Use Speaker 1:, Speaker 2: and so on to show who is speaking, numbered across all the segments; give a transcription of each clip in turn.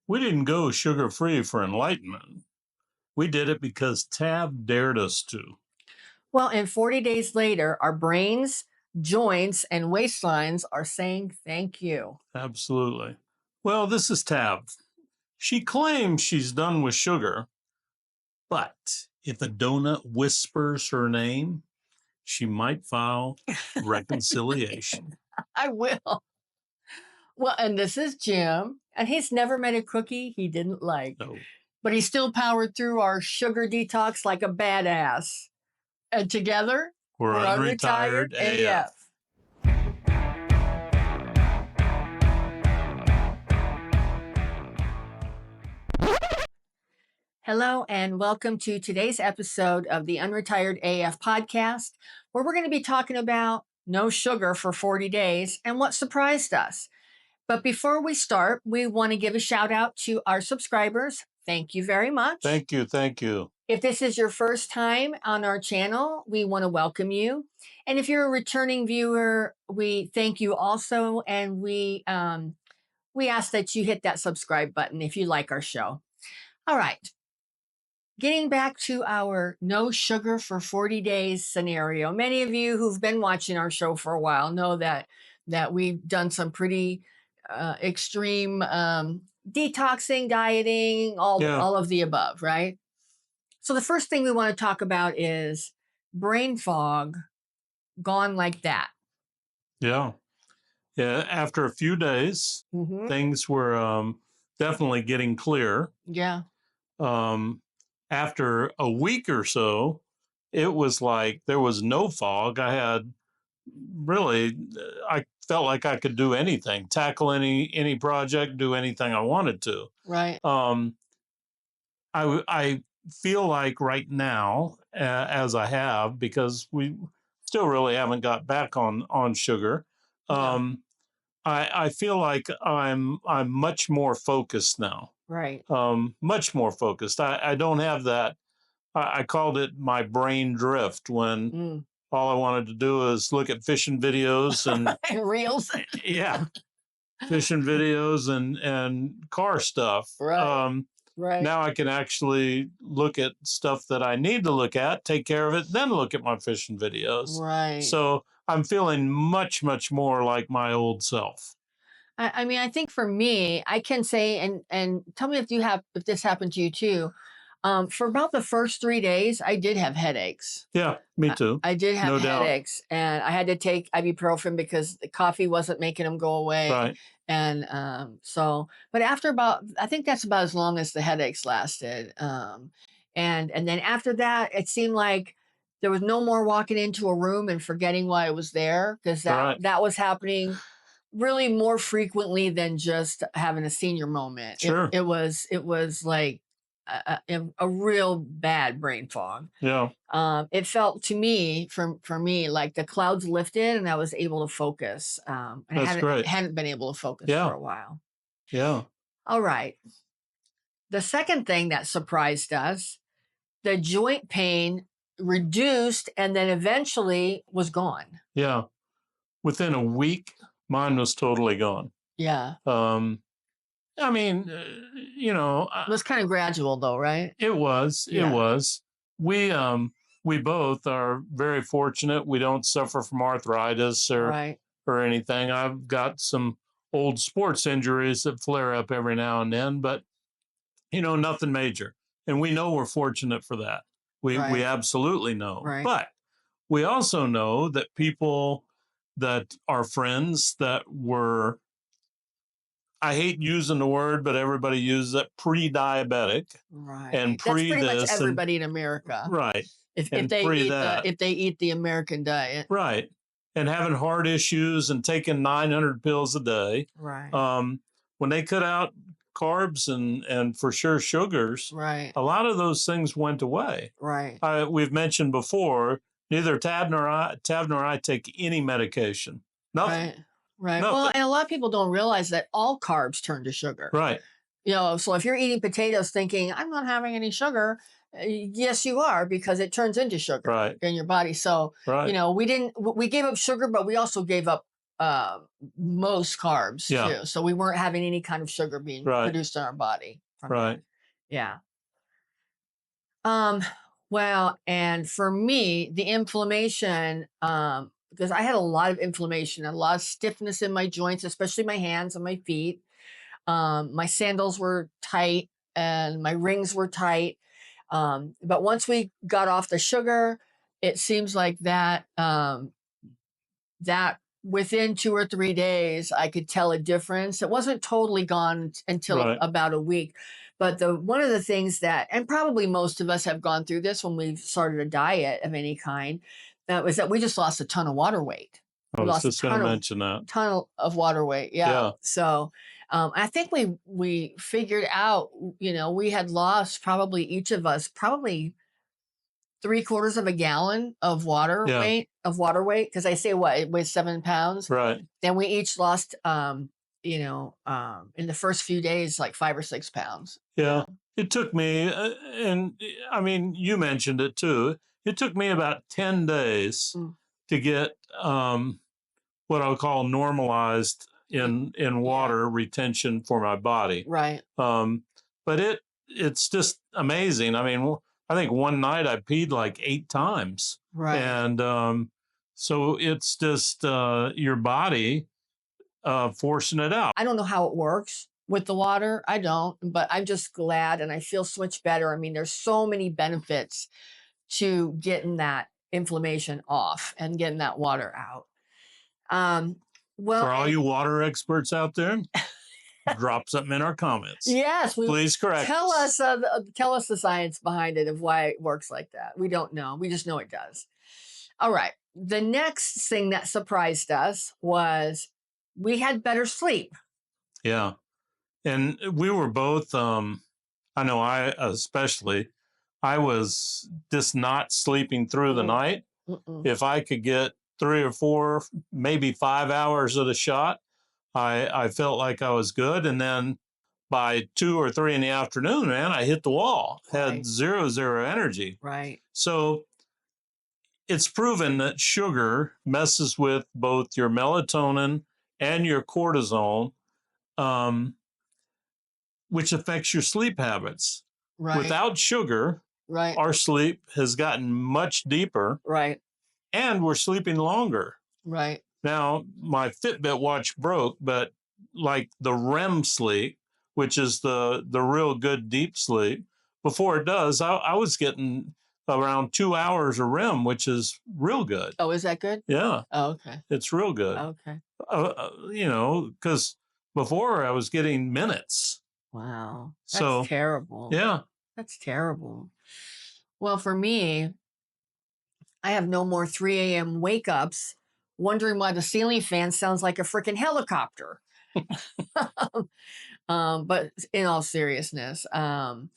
Speaker 1: We didn't go sugar-free for enlightenment. We did it because Tab dared us to.
Speaker 2: Well, and 40 days later, our brains, joints, and waistlines are saying thank you.
Speaker 1: Absolutely. Well, this is Tab. She claims she's done with sugar, but if a donut whispers her name, she might file reconciliation.
Speaker 2: I will. Well, and this is Jim, and he's never met a cookie he didn't like.
Speaker 1: No.
Speaker 2: But he still powered through our sugar detox like a badass. And together,
Speaker 1: We're Unretired AF.
Speaker 2: Hello, and welcome to today's episode of the Unretired AF podcast, where we're going to be talking about no sugar for 40 days and what surprised us. But before we start, we want to give a shout out to our subscribers. Thank you very much.
Speaker 1: Thank you. Thank you.
Speaker 2: If this is your first time on our channel, we want to welcome you. And if you're a returning viewer, we thank you also. And we ask that you hit that subscribe button if you like our show. All right. Getting back to our no sugar for 40 days scenario. Many of you who've been watching our show for a while know that we've done some pretty extreme detoxing, dieting, all of the above, right? So the first thing we want to talk about is brain fog gone like that.
Speaker 1: Yeah. After a few days, things were definitely getting clear.
Speaker 2: Yeah.
Speaker 1: After a week or so, it was like there was no fog. I felt like I could do anything, tackle any project, do anything I wanted to.
Speaker 2: Right.
Speaker 1: I feel like right now, as I have, because we still really haven't got back on sugar. I feel like I'm much more focused now.
Speaker 2: Right.
Speaker 1: Much more focused. I don't have that. I called it my brain drift when all I wanted to do is look at fishing videos and
Speaker 2: reels.
Speaker 1: Yeah. Fishing videos and car stuff.
Speaker 2: Right. Right.
Speaker 1: Now I can actually look at stuff that I need to look at, take care of it, then look at my fishing videos.
Speaker 2: Right.
Speaker 1: So I'm feeling much, much more like my old self.
Speaker 2: I mean, I think for me, I can say, and tell me if this happened to you too. For about the first 3 days, I did have headaches.
Speaker 1: Yeah, me too.
Speaker 2: I did have
Speaker 1: No doubt.
Speaker 2: headaches, and I had to take ibuprofen because the coffee wasn't making them go away.
Speaker 1: Right.
Speaker 2: And but after I think that's about as long as the headaches lasted. And then after that, it seemed like there was no more walking into a room and forgetting why I was there, because that was happening really more frequently than just having a senior moment.
Speaker 1: Sure.
Speaker 2: It was like a real bad brain fog.
Speaker 1: Yeah.
Speaker 2: It felt to me, for me, like the clouds lifted and I was able to focus. And
Speaker 1: That's great.
Speaker 2: Hadn't been able to focus for a while.
Speaker 1: Yeah.
Speaker 2: All right. The second thing that surprised us, the joint pain reduced and then eventually was gone.
Speaker 1: Yeah. Within a week, mine was totally gone.
Speaker 2: Yeah.
Speaker 1: I mean,
Speaker 2: it was kind of gradual though, right?
Speaker 1: It was.
Speaker 2: Yeah.
Speaker 1: It was. We both are very fortunate. We don't suffer from arthritis or anything. I've got some old sports injuries that flare up every now and then, but nothing major. And we know we're fortunate for that. We absolutely know.
Speaker 2: Right.
Speaker 1: But we also know that people that are friends that were, I hate using the word, but everybody uses it, pre-diabetic.
Speaker 2: Right.
Speaker 1: And
Speaker 2: That's pretty much everybody in America.
Speaker 1: Right.
Speaker 2: If they eat the American diet.
Speaker 1: Right. And having heart issues and taking 900 pills a day.
Speaker 2: Right.
Speaker 1: When they cut out carbs and for sure sugars,
Speaker 2: right,
Speaker 1: a lot of those things went away.
Speaker 2: Right.
Speaker 1: We've mentioned before, neither Tab nor I take any medication. Nothing.
Speaker 2: Right.
Speaker 1: Nothing.
Speaker 2: Well, and a lot of people don't realize that all carbs turn to sugar.
Speaker 1: Right.
Speaker 2: So if you're eating potatoes thinking, I'm not having any sugar, yes, you are, because it turns into sugar in your body. So, we gave up sugar, but we also gave up most carbs too. So we weren't having any kind of sugar being produced in our body from that. Yeah. Well, and for me, the inflammation, because I had a lot of inflammation, a lot of stiffness in my joints, especially my hands and my feet. My sandals were tight and my rings were tight. But once we got off the sugar, it seems like that that within 2 or 3 days, I could tell a difference. It wasn't totally gone until about a week. But one of the things that, and probably most of us have gone through this when we've started a diet of any kind, that was that we just lost a ton of water weight.
Speaker 1: I was just going to mention that.
Speaker 2: Ton of water weight. Yeah. So I think we figured out, we had lost probably each of us probably 3/4 of a gallon of water weight. Because I say what, it weighs 7 pounds.
Speaker 1: Right.
Speaker 2: Then we each lost, in the first few days, like 5 or 6 pounds.
Speaker 1: Yeah. It took me, and I mean, you mentioned it too. It took me about 10 days to get what I'll call normalized in water retention for my body.
Speaker 2: Right.
Speaker 1: But it's just amazing. I mean, I think one night I peed like 8 times.
Speaker 2: Right.
Speaker 1: And so it's just your body forcing it out.
Speaker 2: I don't know how it works with the water. I don't, but I'm just glad and I feel so much better. I mean, there's so many benefits to getting that inflammation off and getting that water out.
Speaker 1: Well, for all you water experts out there, drop something in our comments.
Speaker 2: Yes,
Speaker 1: please correct.
Speaker 2: Tell us the science behind it of why it works like that. We don't know. We just know it does. All right. The next thing that surprised us was we had better sleep.
Speaker 1: Yeah, and we were both. I know I especially. I was just not sleeping through the night. If I could get 3 or 4, maybe 5 hours of the shot, I felt like I was good. And then by 2 or 3 in the afternoon, man, I hit the wall, had zero energy.
Speaker 2: Right.
Speaker 1: So it's proven that sugar messes with both your melatonin and your cortisol, which affects your sleep habits.
Speaker 2: Right.
Speaker 1: Without sugar, our sleep has gotten much deeper.
Speaker 2: Right.
Speaker 1: And we're sleeping longer.
Speaker 2: Right.
Speaker 1: Now, my Fitbit watch broke, but like the REM sleep, which is the real good deep sleep, before it does, I was getting around 2 hours of REM, which is real good.
Speaker 2: Oh, is that good?
Speaker 1: Yeah.
Speaker 2: Oh, okay.
Speaker 1: It's real good.
Speaker 2: Okay.
Speaker 1: Because before I was getting minutes.
Speaker 2: Wow. That's terrible.
Speaker 1: Yeah.
Speaker 2: That's terrible. Well, for me, I have no more 3 a.m. wake ups wondering why the ceiling fan sounds like a freaking helicopter. But in all seriousness, I'm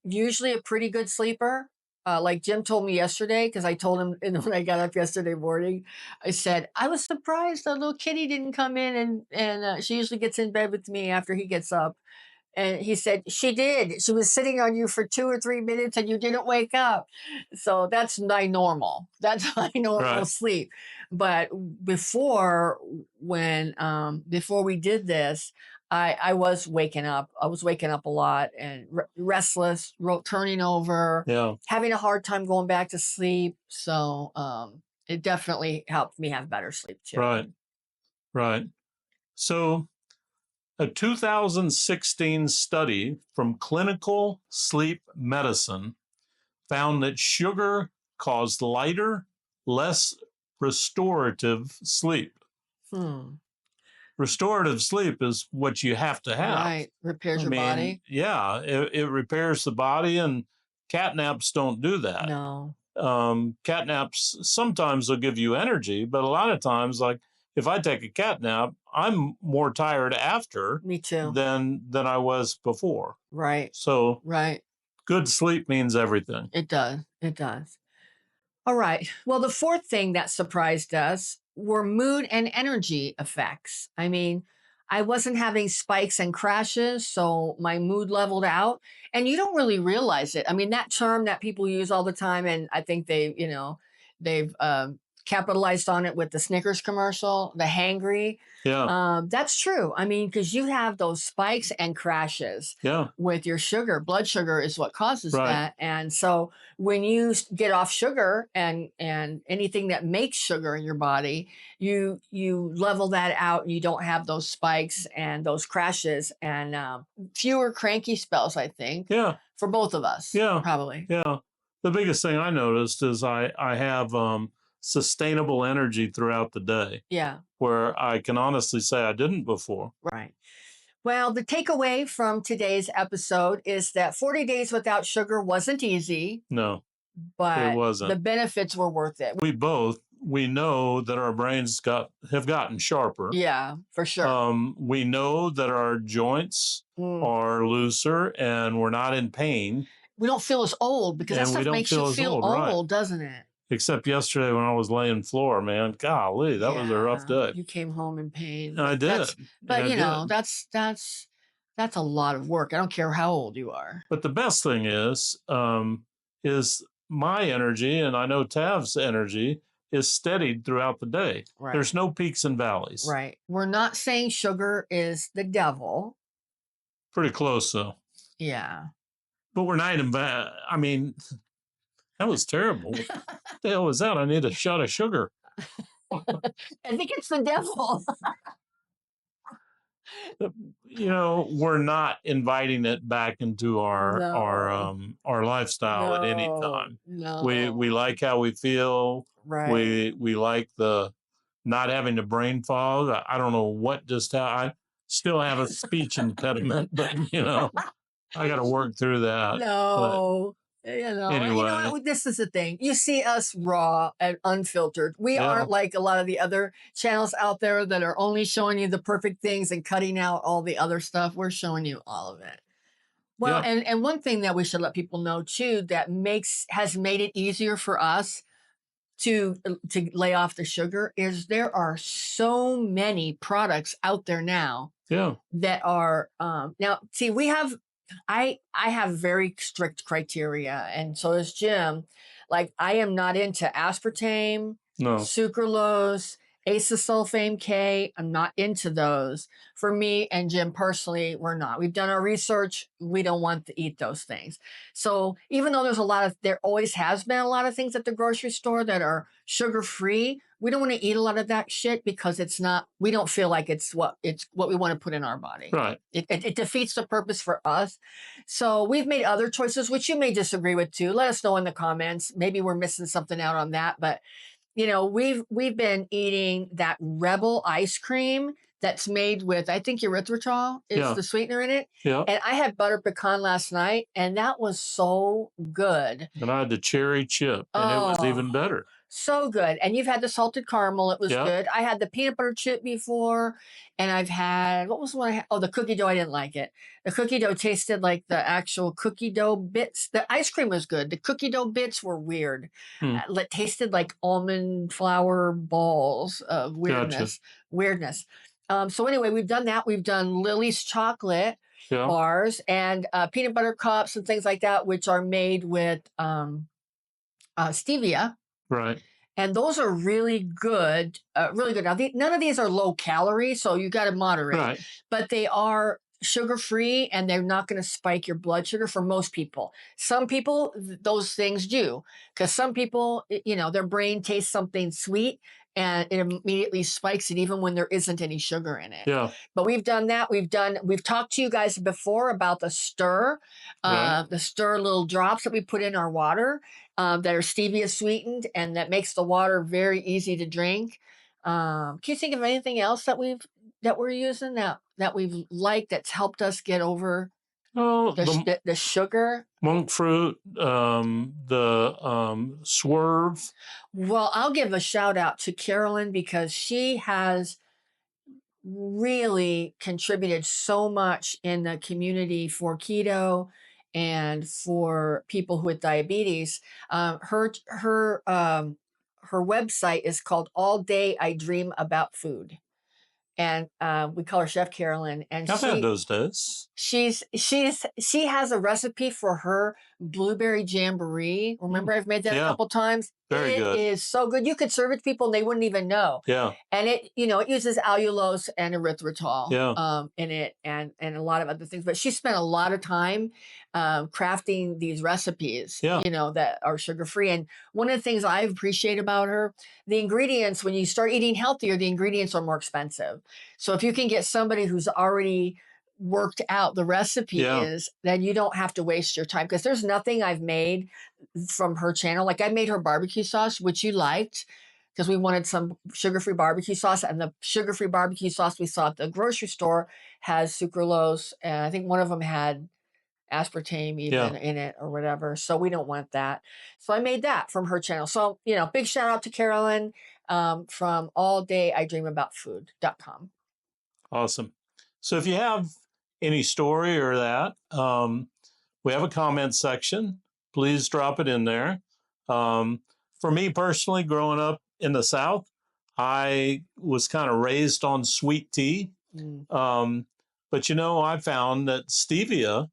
Speaker 2: usually a pretty good sleeper. Like Jim told me yesterday, because I told him when I got up yesterday morning, I said, I was surprised the little kitty didn't come in and she usually gets in bed with me after he gets up. And he said, she did. She was sitting on you for 2 or 3 minutes and you didn't wake up. So that's my normal. That's my normal sleep. But before we did this, I was waking up. I was waking up a lot and restless, turning over, having a hard time going back to sleep. So it definitely helped me have better sleep too.
Speaker 1: Right. So a 2016 study from Clinical Sleep Medicine found that sugar caused lighter, less restorative sleep. Restorative sleep is what you have to have.
Speaker 2: Right. Repairs your body.
Speaker 1: Yeah. It repairs the body, and cat naps don't do that.
Speaker 2: No.
Speaker 1: Cat naps sometimes will give you energy, but a lot of times, like if I take a cat nap, I'm more tired after.
Speaker 2: Me too.
Speaker 1: Than I was before.
Speaker 2: Right.
Speaker 1: So good sleep means everything.
Speaker 2: It does. It does. All right. Well, the fourth thing that surprised us were mood and energy effects. I mean, I wasn't having spikes and crashes, so my mood leveled out. And you don't really realize it. I mean, that term that people use all the time, and I think they've capitalized on it with the Snickers commercial, the hangry.
Speaker 1: Yeah.
Speaker 2: That's true. I mean, because you have those spikes and crashes
Speaker 1: Yeah.
Speaker 2: with your sugar. Blood sugar is what causes
Speaker 1: Right.
Speaker 2: that. And so when you get off sugar and anything that makes sugar in your body, you level that out and you don't have those spikes and those crashes and fewer cranky spells, I think.
Speaker 1: Yeah.
Speaker 2: For both of us.
Speaker 1: Yeah.
Speaker 2: Probably.
Speaker 1: Yeah. The biggest thing I noticed is I have sustainable energy throughout the day.
Speaker 2: Yeah.
Speaker 1: Where I can honestly say I didn't before.
Speaker 2: Right. Well, the takeaway from today's episode is that 40 days without sugar wasn't easy.
Speaker 1: No, it
Speaker 2: but
Speaker 1: wasn't.
Speaker 2: The benefits were worth it.
Speaker 1: We know that our brains have gotten sharper.
Speaker 2: Yeah, for sure.
Speaker 1: We know that our joints are looser and we're not in pain.
Speaker 2: We don't feel as old because that stuff makes you feel old, right? Doesn't it?
Speaker 1: Except yesterday when I was laying floor, man, golly, that was a rough day.
Speaker 2: You came home in pain.
Speaker 1: I did.
Speaker 2: But you know, that's a lot of work. I don't care how old you are.
Speaker 1: But the best thing is my energy, and I know Tav's energy, is steadied throughout the day. Right. There's no peaks and valleys.
Speaker 2: Right. We're not saying sugar is the devil.
Speaker 1: Pretty close, though.
Speaker 2: Yeah.
Speaker 1: But we're not even bad. I mean, that was terrible. What the hell was that? I need a shot of sugar.
Speaker 2: I think it's the devil.
Speaker 1: You know, we're not inviting it back into our lifestyle at any time.
Speaker 2: No.
Speaker 1: We like how we feel.
Speaker 2: Right.
Speaker 1: We like the not having the brain fog. I don't know what just happened. I still have a speech impediment, but you know, I got to work through that.
Speaker 2: No. You know, anyway. This is the thing. You see us raw and unfiltered. We aren't like a lot of the other channels out there that are only showing you the perfect things and cutting out all the other stuff. We're showing you all of it. Well, and one thing that we should let people know too that has made it easier for us to lay off the sugar is there are so many products out there now.
Speaker 1: Yeah.
Speaker 2: That are now see we have. I have very strict criteria, and so does Jim. Like I am not into aspartame, sucralose, acesulfame K. I'm not into those. For me and Jim personally, we're not. We've done our research. We don't want to eat those things. So even though there always has been a lot of things at the grocery store that are sugar-free, we don't want to eat a lot of that shit because we don't feel like it's what we want to put in our body.
Speaker 1: Right.
Speaker 2: It defeats the purpose for us. So we've made other choices, which you may disagree with too. Let us know in the comments. Maybe we're missing something out on that. But, you know, we've been eating that Rebel ice cream that's made with, I think erythritol is the sweetener in it.
Speaker 1: Yeah.
Speaker 2: And I had butter pecan last night, and that was so good.
Speaker 1: And I had the cherry chip, and it was even better.
Speaker 2: So good. And you've had the salted caramel. It was good. I had the peanut butter chip before, and I've had, what was the one I had? Oh, the cookie dough. I didn't like it. The cookie dough tasted like the actual cookie dough bits. The ice cream was good. The cookie dough bits were weird. It tasted like almond flour balls of weirdness. Weirdness. So anyway, we've done that. We've done Lily's chocolate bars and peanut butter cups and things like that, which are made with stevia.
Speaker 1: Right.
Speaker 2: And those are really good, really good. Now, none of these are low calorie, so you got to moderate. Right. But they are sugar-free, and they're not going to spike your blood sugar for most people. Some people, those things do, because some people, you know, their brain tastes something sweet, and it immediately spikes it even when there isn't any sugar in it.
Speaker 1: Yeah.
Speaker 2: But we've done that. We've talked to you guys before about the stir little drops that we put in our water that are stevia sweetened, and that makes the water very easy to drink. Can you think of anything else that we're using that we've liked that's helped us get over the sugar?
Speaker 1: Monk fruit, the swerve.
Speaker 2: Well, I'll give a shout out to Carolyn because she has really contributed so much in the community for keto and for people with diabetes. Her website is called All Day I Dream About Food. And we call her Chef Carolyn. And
Speaker 1: I've had those days.
Speaker 2: She has a recipe for her blueberry jamboree. Remember, I've made that a couple times.
Speaker 1: Very
Speaker 2: It
Speaker 1: good.
Speaker 2: is so good. You could serve it to people and they wouldn't even know.
Speaker 1: Yeah.
Speaker 2: And it, it uses allulose and erythritol
Speaker 1: Yeah.
Speaker 2: in it, and a lot of other things. But she spent a lot of time crafting these recipes,
Speaker 1: Yeah.
Speaker 2: that are sugar free. And one of the things I appreciate about her, the ingredients, when you start eating healthier, the ingredients are more expensive. So if you can get somebody who's already worked out the recipe is, then you don't have to waste your time, because there's nothing I've made from her channel. Like I made her barbecue sauce, which you liked, because we wanted some sugar-free barbecue sauce, and the sugar-free barbecue sauce we saw at the grocery store has sucralose, and I think one of them had aspartame even in it or whatever. So we don't want that. So I made that from her channel. So, big shout out to Carolyn from alldayidreamaboutfood.com.
Speaker 1: Awesome. So if you have any story or that, we have a comment section. Please drop it in there. For me personally, growing up in the South, I was kind of raised on sweet tea. But I found that stevia,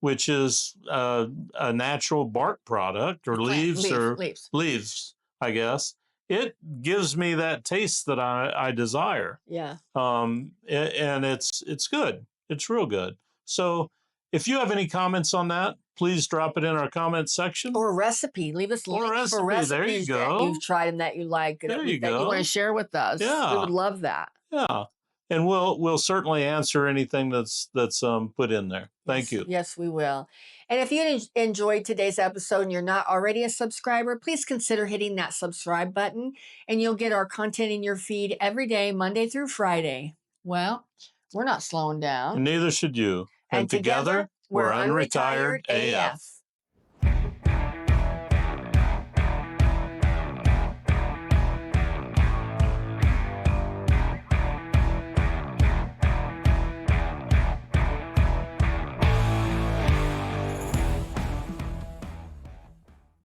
Speaker 1: which is a natural bark product, or leaves, I guess, it gives me that taste that I desire.
Speaker 2: Yeah.
Speaker 1: And it's good. It's real good. So if you have any comments on that, please drop it in our comment section.
Speaker 2: Or a recipe. Leave us links for recipes
Speaker 1: there you go.
Speaker 2: that you've tried and that you like,
Speaker 1: there
Speaker 2: that you want to share with us.
Speaker 1: Yeah.
Speaker 2: We would love that.
Speaker 1: Yeah. And we'll certainly answer anything that's put in there. Thank you.
Speaker 2: Yes, we will. And if you enjoyed today's episode and you're not already a subscriber, please consider hitting that subscribe button, and you'll get our content in your feed every day, Monday through Friday. Well, we're not slowing down.
Speaker 1: And neither should you.
Speaker 2: And together, we're Unretired AF.